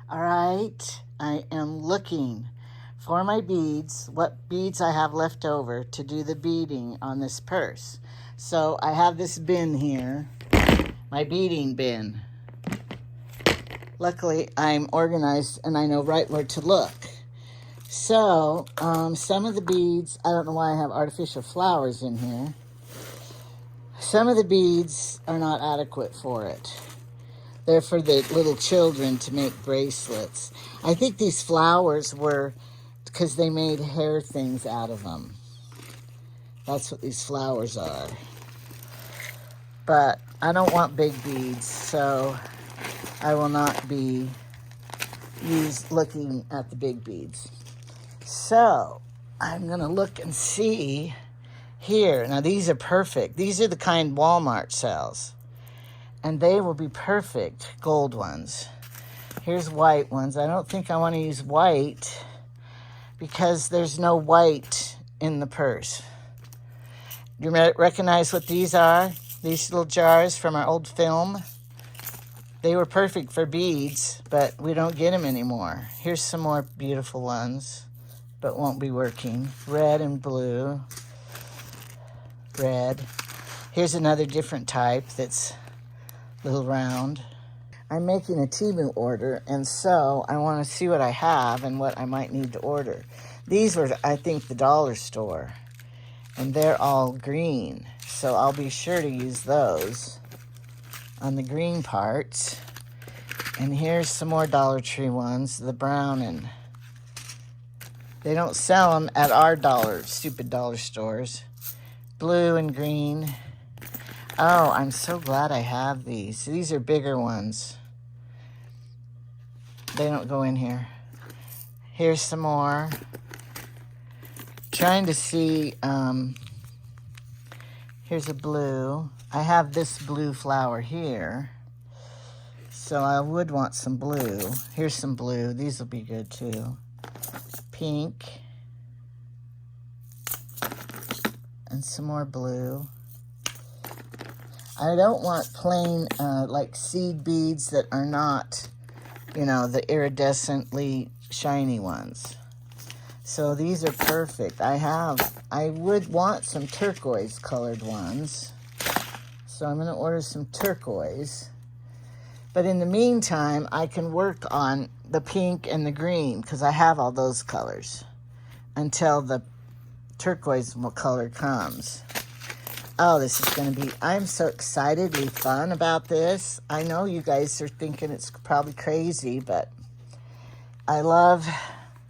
All right, I am looking for my beads, what beads I have left over to do the beading on this purse. So I have this bin here, my beading bin. Luckily, I'm organized and I know right where to look. So, some of the beads, I don't know why I have artificial flowers in here. Some of the beads are not adequate for it. They're for the little children to make bracelets. I think these flowers were because they made hair things out of them. That's what these flowers are. But I don't want big beads, so I will not be looking at the big beads. So I'm going to look and see here. Now these are perfect. These are the kind Walmart sells. And they will be perfect gold ones. Here's white ones. I don't think I want to use white because there's no white in the purse. You recognize what these are? These little jars from our old film. They were perfect for beads, but we don't get them anymore. Here's some more beautiful ones, but won't be working. Red and blue. Red. Here's another different type that's little round. I'm making a Temu order, and so I want to see what I have and what I might need to order. These were, I think, the dollar store, and they're all green, so I'll be sure to use those on the green parts. And here's some more Dollar Tree ones, the brown, and they don't sell them at our stupid dollar stores. Blue and green. Oh, I'm so glad I have these. These are bigger ones. They don't go in here. Here's some more. Trying to see, here's a blue. I have this blue flower here. So I would want some blue. Here's some blue. These will be good too. Pink. And some more blue. I don't want plain, like seed beads that are not, the iridescently shiny ones. So these are perfect. I would want some turquoise colored ones. So I'm going to order some turquoise. But in the meantime, I can work on the pink and the green because I have all those colors until the turquoise color comes. Oh, this is going to be, I'm so excitedly fun about this. I know you guys are thinking it's probably crazy, but I love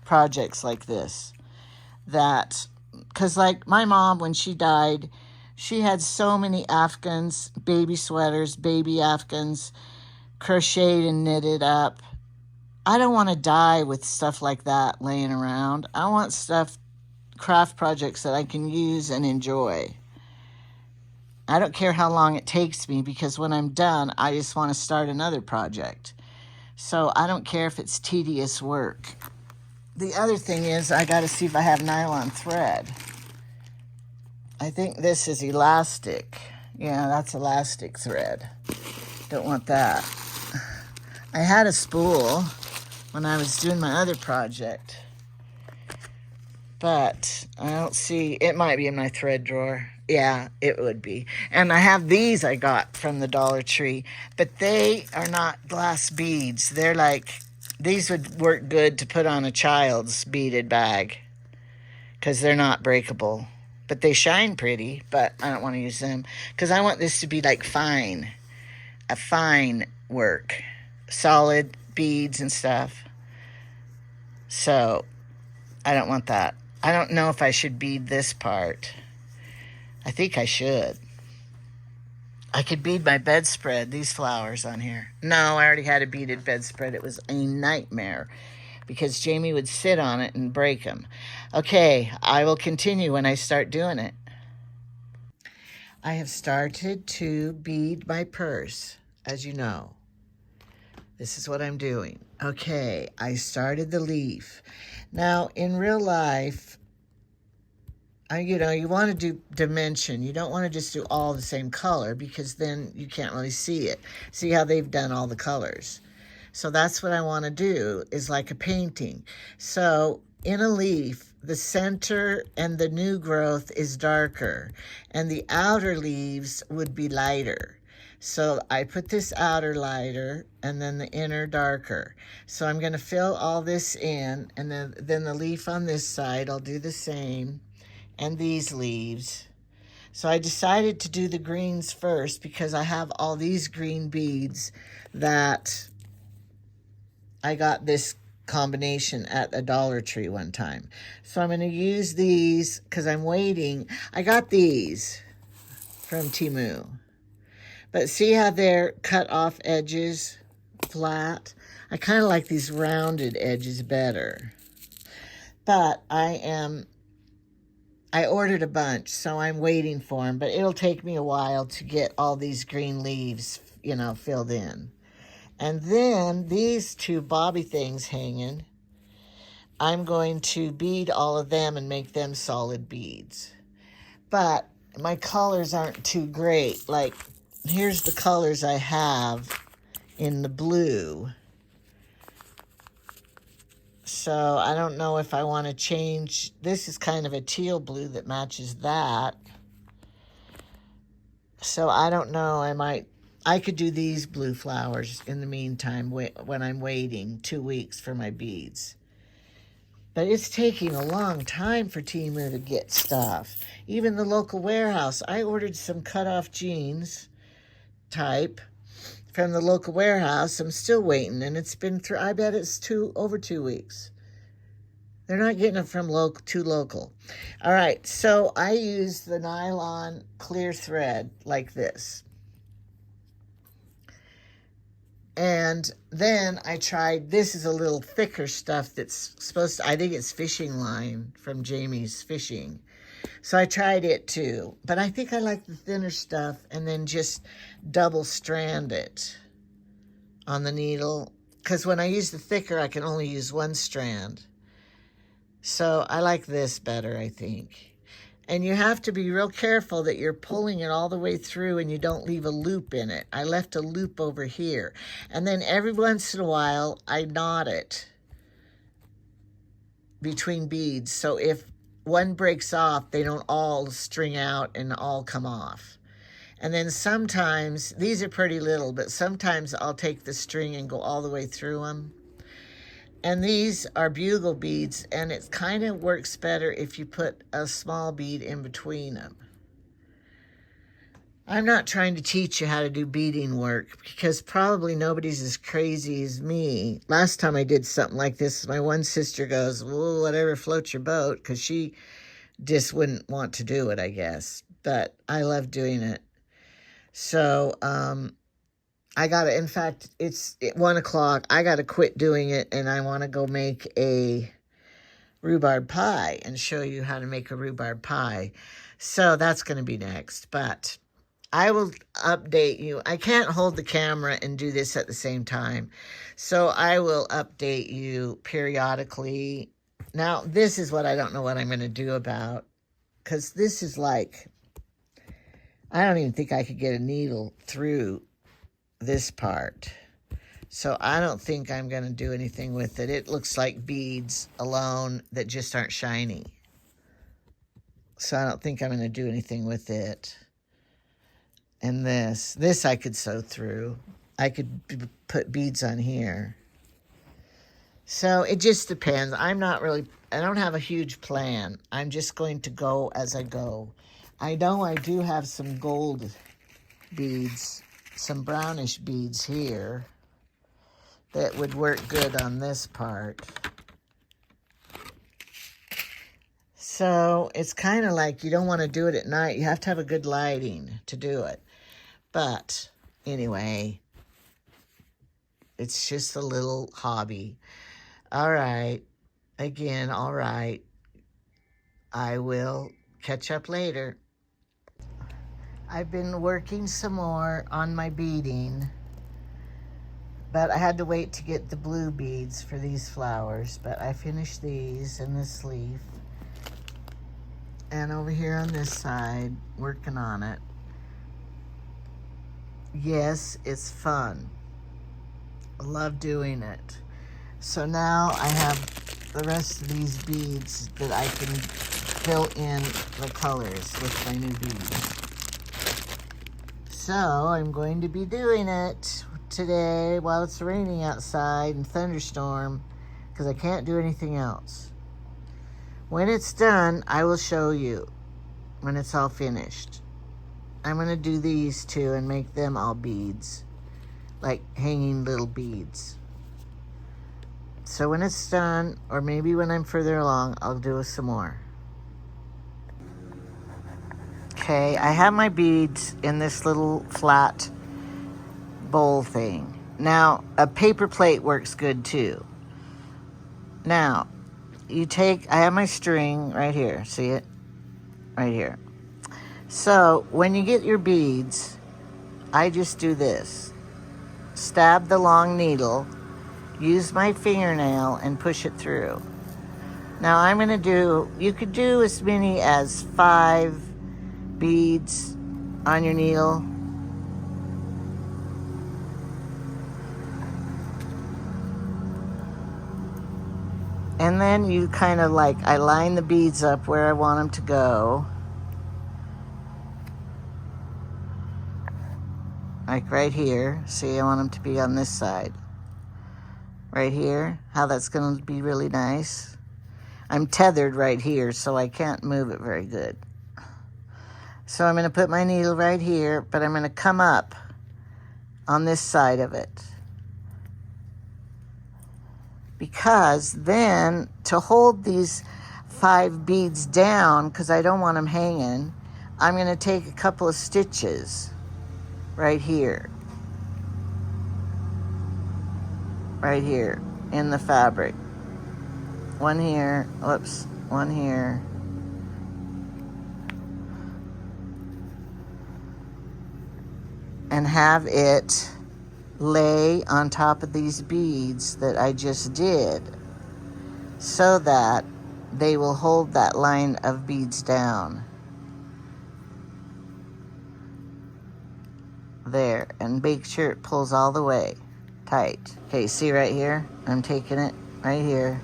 projects like this. Because like my mom, when she died, she had so many Afghans, baby sweaters, baby Afghans, crocheted and knitted up. I don't want to die with stuff like that laying around. I want craft projects that I can use and enjoy. I don't care how long it takes me because when I'm done, I just want to start another project. So I don't care if it's tedious work. The other thing is I got to see if I have nylon thread. I think this is elastic. Yeah, that's elastic thread. Don't want that. I had a spool when I was doing my other project, but I don't see, it might be in my thread drawer. Yeah, it would be. And I have these I got from the Dollar Tree, but they are not glass beads. They're like, these would work good to put on a child's beaded bag because they're not breakable. But they shine pretty, but I don't want to use them because I want this to be like fine, a fine work, solid beads and stuff. So I don't want that. I don't know if I should bead this part. I think I should. I could bead my bedspread, these flowers on here. No, I already had a beaded bedspread. It was a nightmare because Jamie would sit on it and break them. Okay, I will continue when I start doing it. I have started to bead my purse, as you know. This is what I'm doing. Okay, I started the leaf. Now, in real life, you want to do dimension. You don't want to just do all the same color because then you can't really see it. See how they've done all the colors. So that's what I want to do, is like a painting. So in a leaf, the center and the new growth is darker, and the outer leaves would be lighter. So I put this outer lighter and then the inner darker. So I'm going to fill all this in, and then the leaf on this side, I'll do the same, and these leaves. So I decided to do the greens first because I have all these green beads that I got this combination at a Dollar Tree one time. So I'm going to use these because I'm waiting. I got these from Temu. But see how they're cut off edges, flat? I kind of like these rounded edges better. But I ordered a bunch, so I'm waiting for them. But it'll take me a while to get all these green leaves, filled in. And then these two bobby things hanging, I'm going to bead all of them and make them solid beads. But my colors aren't too great. Like, here's the colors I have in the blue. So I don't know if I want to change. This is kind of a teal blue that matches that. So I don't know. I could do these blue flowers in the meantime when I'm waiting 2 weeks for my beads. But it's taking a long time for Temu to get stuff. Even the local warehouse. I ordered some cut-off jeans type from the local warehouse. I'm still waiting, and it's been through, I bet it's over 2 weeks. They're not getting it from too local. All right, so I use the nylon clear thread like this. And then I tried, this is a little thicker stuff that's supposed to, I think it's fishing line from Jamie's Fishing. So I tried it too. But I think I like the thinner stuff, and then just double strand it on the needle. Because when I use the thicker, I can only use one strand. So I like this better, I think. And you have to be real careful that you're pulling it all the way through and you don't leave a loop in it. I left a loop over here. And then every once in a while, I knot it between beads. So if one breaks off, they don't all string out and all come off. And then sometimes, these are pretty little, but sometimes I'll take the string and go all the way through them. And these are bugle beads, and it kind of works better if you put a small bead in between them. I'm not trying to teach you how to do beading work because probably nobody's as crazy as me. Last time I did something like this, my one sister goes, well, whatever floats your boat, because she just wouldn't want to do it, I guess. But I love doing it. So, I got to, in fact, it's 1 o'clock. I got to quit doing it, and I want to go make a rhubarb pie and show you how to make a rhubarb pie. So that's going to be next, but I will update you. I can't hold the camera and do this at the same time, so I will update you periodically. Now, this is what I don't know what I'm going to do about, because this is like, I don't even think I could get a needle through this part. So I don't think I'm going to do anything with it. It looks like beads alone that just aren't shiny. So I don't think I'm going to do anything with it. And this I could sew through. I could put beads on here. So it just depends. I don't have a huge plan. I'm just going to go as I go. I know I do have some gold beads, some brownish beads here that would work good on this part. So it's kind of like you don't want to do it at night. You have to have a good lighting to do it. But anyway, it's just a little hobby. All right. Again, all right. I will catch up later. I've been working some more on my beading, but I had to wait to get the blue beads for these flowers, but I finished these in this leaf. And over here on this side, working on it. Yes, it's fun. I love doing it. So now I have the rest of these beads that I can fill in the colors with my new beads. So I'm going to be doing it today while it's raining outside and thunderstorm, because I can't do anything else. When it's done, I will show you when it's all finished. I'm going to do these too and make them all beads, like hanging little beads. So when it's done, or maybe when I'm further along, I'll do some more. Okay, I have my beads in this little flat bowl thing. Now, a paper plate works good too. Now, I have my string right here. See it? Right here. So, when you get your beads, I just do this. Stab the long needle, use my fingernail, and push it through. Now, you could do as many as 5 beads on your needle. And then you kind of I line the beads up where I want them to go. Like right here. See, I want them to be on this side. Right here. How that's going to be really nice. I'm tethered right here, so I can't move it very good. So I'm going to put my needle right here, but I'm going to come up on this side of it. Because then, to hold these 5 beads down, because I don't want them hanging, I'm going to take a couple of stitches right here. Right here in the fabric. One here, whoops, one here. And have it lay on top of these beads that I just did, so that they will hold that line of beads down. There, and make sure it pulls all the way tight. Okay, see right here? I'm taking it right here.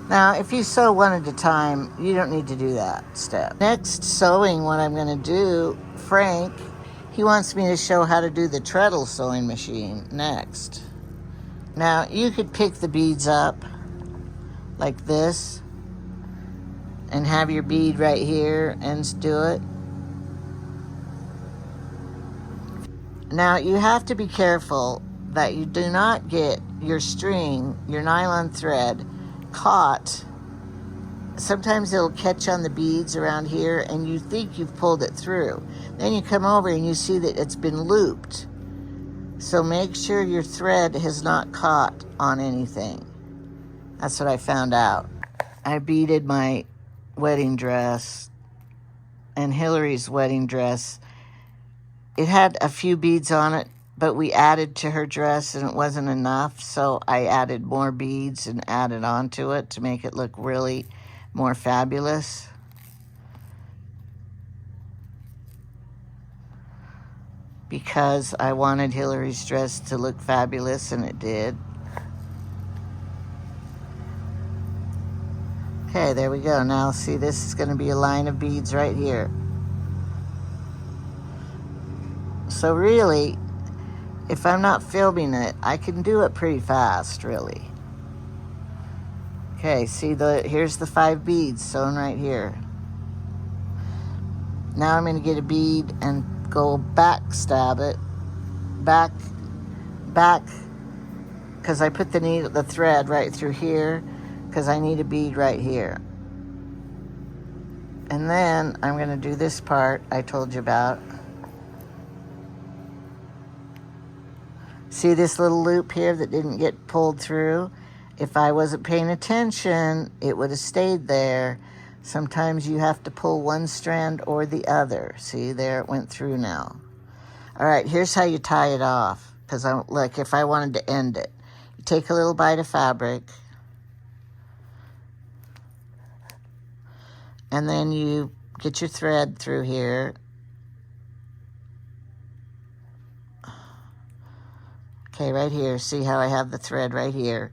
Now, if you sew one at a time, you don't need to do that step. Next, sewing, what I'm going to do, Frank, he wants me to show how to do the treadle sewing machine next. Now, you could pick the beads up like this and have your bead right here and do it. Now, you have to be careful that you do not get your string, your nylon thread, caught. Sometimes it'll catch on the beads around here and you think you've pulled it through. Then you come over and you see that it's been looped. So make sure your thread has not caught on anything. That's what I found out. I beaded my wedding dress and Hillary's wedding dress. It had a few beads on it, but we added to her dress and it wasn't enough, so I added more beads and added onto it to make it look really more fabulous. Because I wanted Hillary's dress to look fabulous, and it did. Okay, there we go. Now see, this is going to be a line of beads right here. So really, if I'm not filming it, I can do it pretty fast, really. Okay, see, here's the 5 beads sewn right here. Now I'm going to get a bead and go back stab it. Back, because I put the thread right through here, because I need a bead right here. And then I'm going to do this part I told you about. See this little loop here that didn't get pulled through? If I wasn't paying attention, it would have stayed there. Sometimes you have to pull one strand or the other. See, there it went through now. All right, here's how you tie it off. Because if I wanted to end it, you take a little bite of fabric, and then you get your thread through here. Okay, right here. See how I have the thread right here?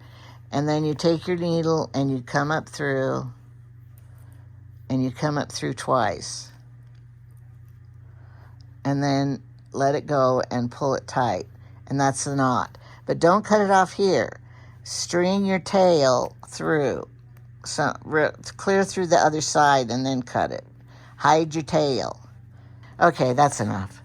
And then you take your needle and you come up through, and you come up through twice. And then let it go and pull it tight. And that's the knot. But don't cut it off here. String your tail through. So clear through the other side and then cut it. Hide your tail. Okay, that's enough.